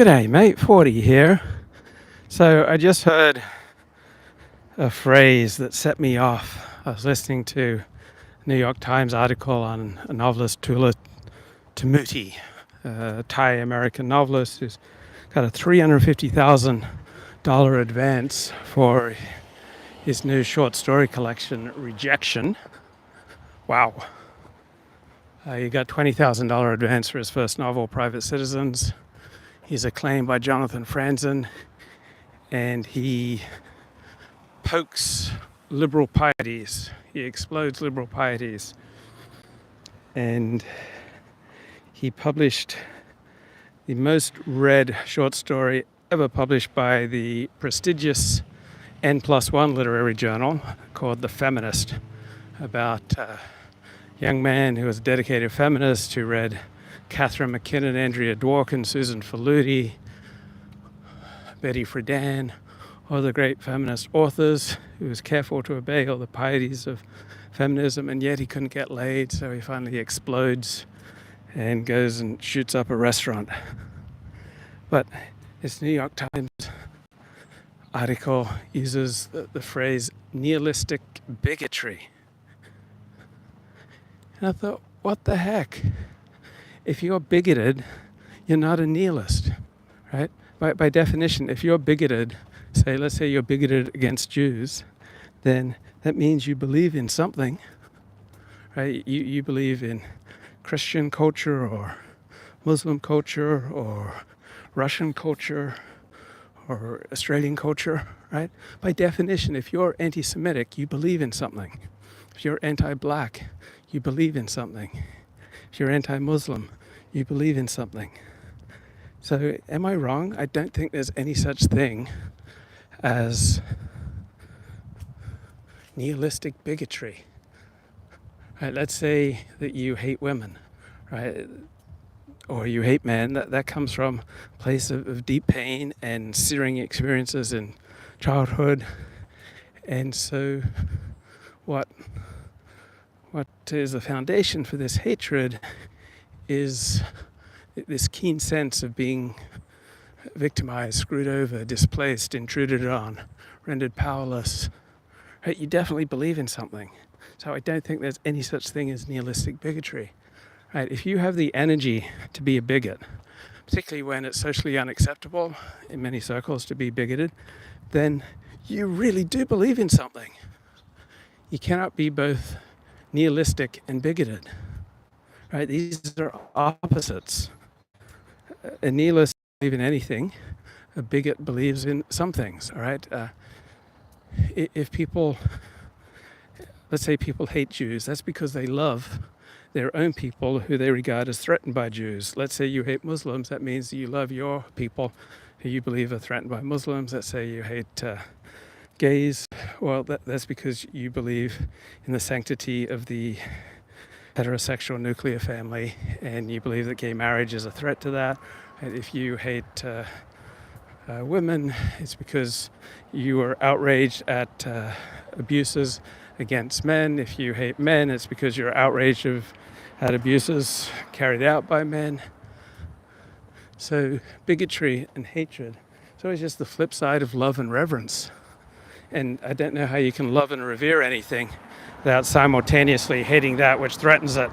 G'day mate, 40 here. So I just heard a phrase that set me off. I was listening to a New York Times article on a novelist, Tulathimutte, a Thai American novelist who's got a $350,000 advance for his new short story collection, Rejection. Wow. He got $20,000 advance for his first novel, Private Citizens. He's acclaimed by Jonathan Franzen, and he pokes liberal pieties. He explodes liberal pieties. And he published the most read short story ever published by the prestigious N+1 literary journal called The Feminist, about a young man who was a dedicated feminist who read Catherine McKinnon, Andrea Dworkin, Susan Faludi, Betty Friedan, all the great feminist authors, who was careful to obey all the pieties of feminism, and yet he couldn't get laid, so he finally explodes and goes and shoots up a restaurant. But this New York Times article uses the phrase nihilistic bigotry. And I thought, what the heck? If you're bigoted, you're not a nihilist, right? By definition, if you're bigoted, let's say you're bigoted against Jews, then that means you believe in something, right? You believe in Christian culture or Muslim culture or Russian culture or Australian culture, right? By definition, if you're anti-Semitic, you believe in something. If you're anti-black, you believe in something. If you're anti-Muslim, you believe in something. So am I wrong? I don't think there's any such thing as nihilistic bigotry. Right, let's say that you hate women, right? Or you hate men. That comes from a place of deep pain and searing experiences in childhood. And so what is the foundation for this hatred is this keen sense of being victimized, screwed over, displaced, intruded on, rendered powerless. Right? You definitely believe in something. So I don't think there's any such thing as nihilistic bigotry. Right? If you have the energy to be a bigot, particularly when it's socially unacceptable in many circles to be bigoted, then you really do believe in something. You cannot be both nihilistic and bigoted. Right? These are opposites. A nihilist believes in anything. A bigot believes in some things. All right. If people, let's say people hate Jews, that's because they love their own people who they regard as threatened by Jews. Let's say you hate Muslims, that means you love your people who you believe are threatened by Muslims. Let's say you hate gays. Well, that's because you believe in the sanctity of the heterosexual nuclear family, and you believe that gay marriage is a threat to that. And if you hate women, it's because you are outraged at abuses against men. If you hate men, it's because you're outraged at abuses carried out by men. So bigotry and hatred, it's always just the flip side of love and reverence. And I don't know how you can love and revere anything without simultaneously hating that which threatens it.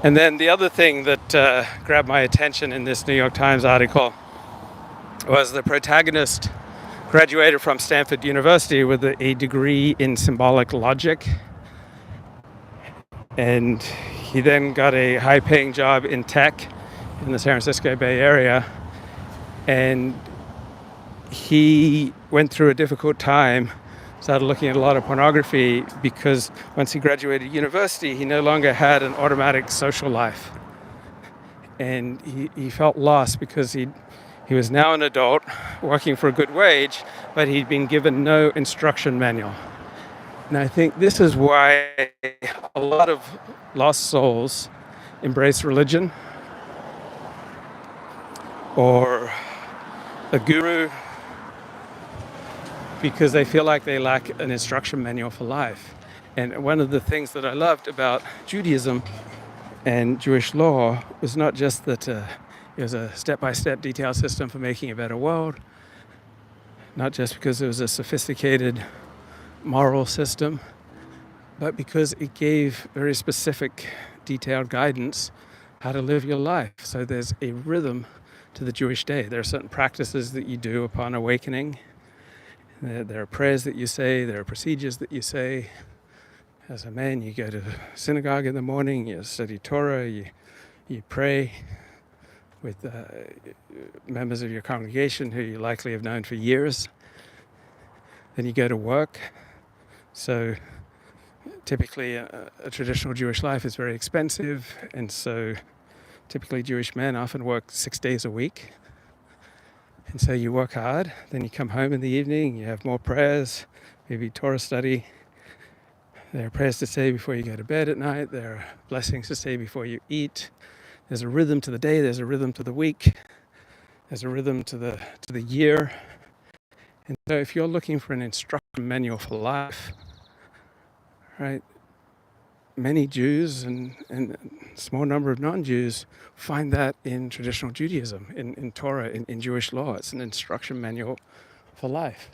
And then the other thing that grabbed my attention in this New York Times article was the protagonist graduated from Stanford University with a degree in symbolic logic. And he then got a high-paying job in tech in the San Francisco Bay Area. And he went through a difficult time, started looking at a lot of pornography, because once he graduated university, he no longer had an automatic social life. And he felt lost because he was now an adult working for a good wage, but he'd been given no instruction manual. And I think this is why a lot of lost souls embrace religion or a guru, because they feel like they lack an instruction manual for life. And one of the things that I loved about Judaism And Jewish law was not just that it was a step-by-step detailed system for making a better world, not just because it was a sophisticated moral system, but because it gave very specific, detailed guidance how to live your life. So there's a rhythm to the Jewish day. There are certain practices that you do upon awakening. There are prayers that you say. There are procedures that you say. As a man, you go to synagogue in the morning, you study Torah, you pray with members of your congregation who you likely have known for years. Then you go to work. So typically a traditional Jewish life is very expensive, and so typically Jewish men often work 6 days a week. And so you work hard, then you come home in the evening, you have more prayers, maybe Torah study. There are prayers to say before you go to bed at night. There are blessings to say before you eat. There's a rhythm to the day. There's a rhythm to the week. There's a rhythm to the year. And so if you're looking for an instruction manual for life, right, many Jews and a small number of non-Jews find that in traditional Judaism, in Torah, in Jewish law. It's an instruction manual for life,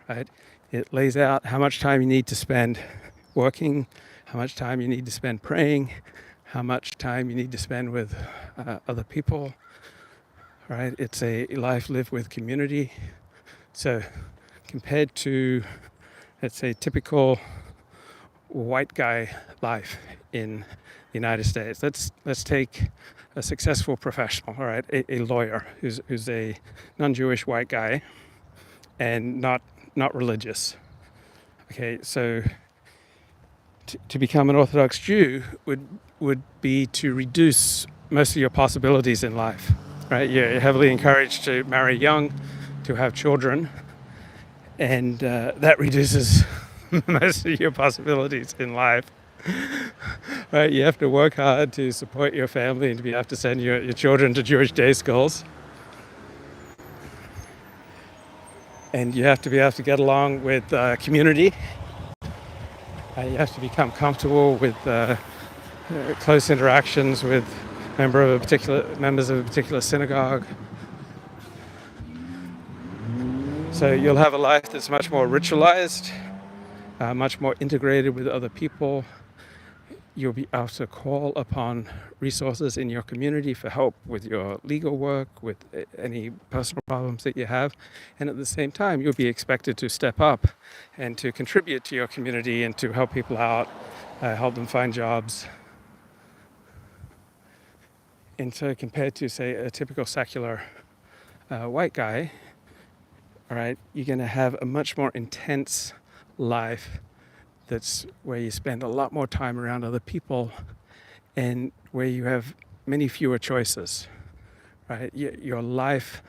right? It lays out how much time you need to spend working, how much time you need to spend praying, how much time you need to spend with other people, right? It's a life lived with community. So compared to, let's say, typical white guy life in the United States, let's take a successful professional, all right, a lawyer who's a non-Jewish white guy and not religious. Okay, so to become an Orthodox Jew would be to reduce most of your possibilities in life, right? You're heavily encouraged to marry young, to have children, and that reduces most of your possibilities in life. Right? You have to work hard to support your family and to be able to send your children to Jewish day schools. And you have to be able to get along with community. You have to become comfortable with close interactions with members of a particular synagogue. So you'll have a life that's much more ritualized, much more integrated with other people. You'll be able to call upon resources in your community for help with your legal work, with any personal problems that you have. And at the same time, you'll be expected to step up and to contribute to your community and to help people out, help them find jobs. And so compared to, say, a typical secular white guy, all right, you're going to have a much more intense life that's where you spend a lot more time around other people and where you have many fewer choices, right? Your life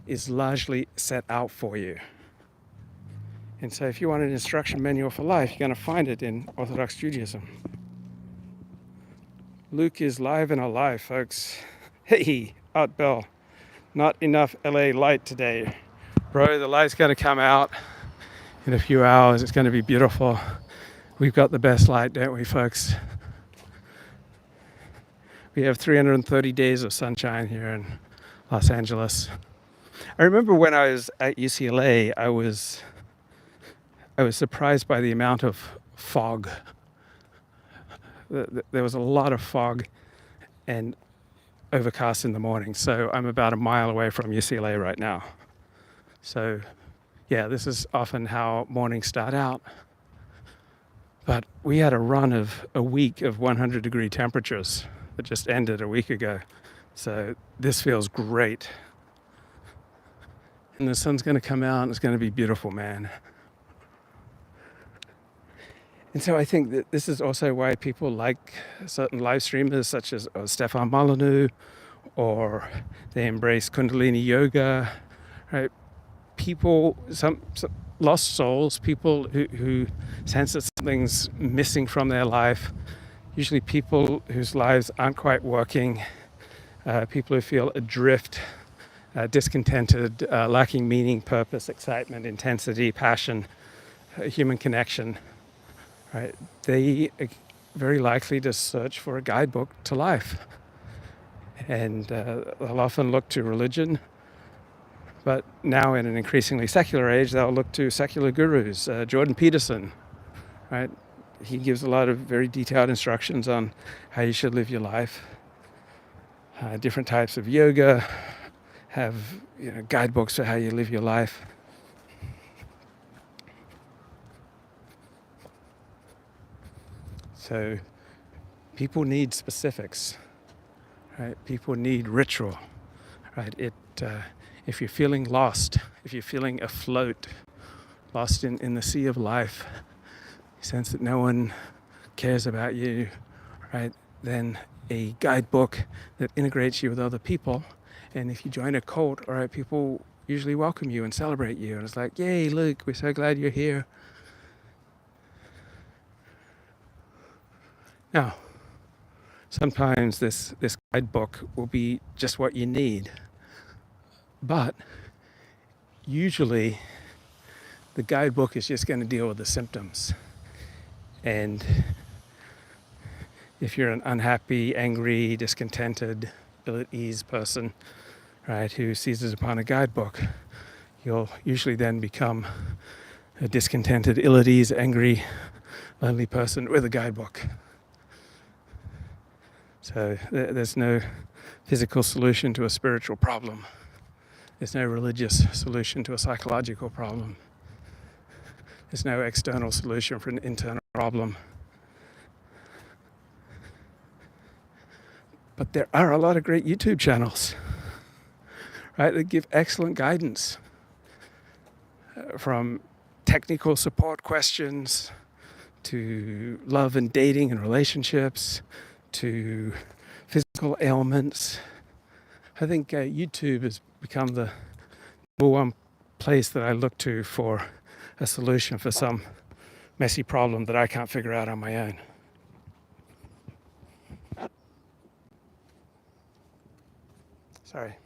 is largely set out for you. And so if you want an instruction manual for life, you're going to find it in Orthodox Judaism. Luke is live and alive, folks. Hey, Art Bell. Not enough LA light today. Bro, the light's going to come out in a few hours. It's going to be beautiful. We've got the best light, don't we, folks? We have 330 days of sunshine here in Los Angeles. I remember when I was at UCLA, I was surprised by the amount of fog. There was a lot of fog and overcast in the morning. So I'm about a mile away from UCLA right now. So yeah, this is often how mornings start out. But we had a run of a week of 100-degree temperatures that just ended a week ago. So this feels great. And the sun's going to come out and it's going to be beautiful, man. And so I think that this is also why people like certain live streamers such as Stefan Molyneux, or they embrace Kundalini yoga, right? People, some lost souls, people who sense that something's missing from their life, usually people whose lives aren't quite working, people who feel adrift, discontented, lacking meaning, purpose, excitement, intensity, passion, human connection, right? They very likely to search for a guidebook to life. And they'll often look to religion, but now in an increasingly secular age, they'll look to secular gurus. Jordan Peterson, right? He gives a lot of very detailed instructions on how you should live your life. Different types of yoga have guidebooks for how you live your life. So people need specifics, right? People need ritual, right? If you're feeling lost, if you're feeling afloat, lost in the sea of life, sense that no one cares about you, right? Then a guidebook that integrates you with other people. And if you join a cult, all right, people usually welcome you and celebrate you. And it's like, yay, Luke, we're so glad you're here. Now, sometimes this guidebook will be just what you need. But usually the guidebook is just going to deal with the symptoms. And if you're an unhappy, angry, discontented, ill-at-ease person, right, who seizes upon a guidebook, you'll usually then become a discontented, ill-at-ease, angry, lonely person with a guidebook. So there's no physical solution to a spiritual problem. There's no religious solution to a psychological problem. There's no external solution for an internal problem. But there are a lot of great YouTube channels, right, that give excellent guidance, from technical support questions to love and dating and relationships to physical ailments. I think YouTube has become the number one place that I look to for a solution for some messy problem that I can't figure out on my own. Sorry.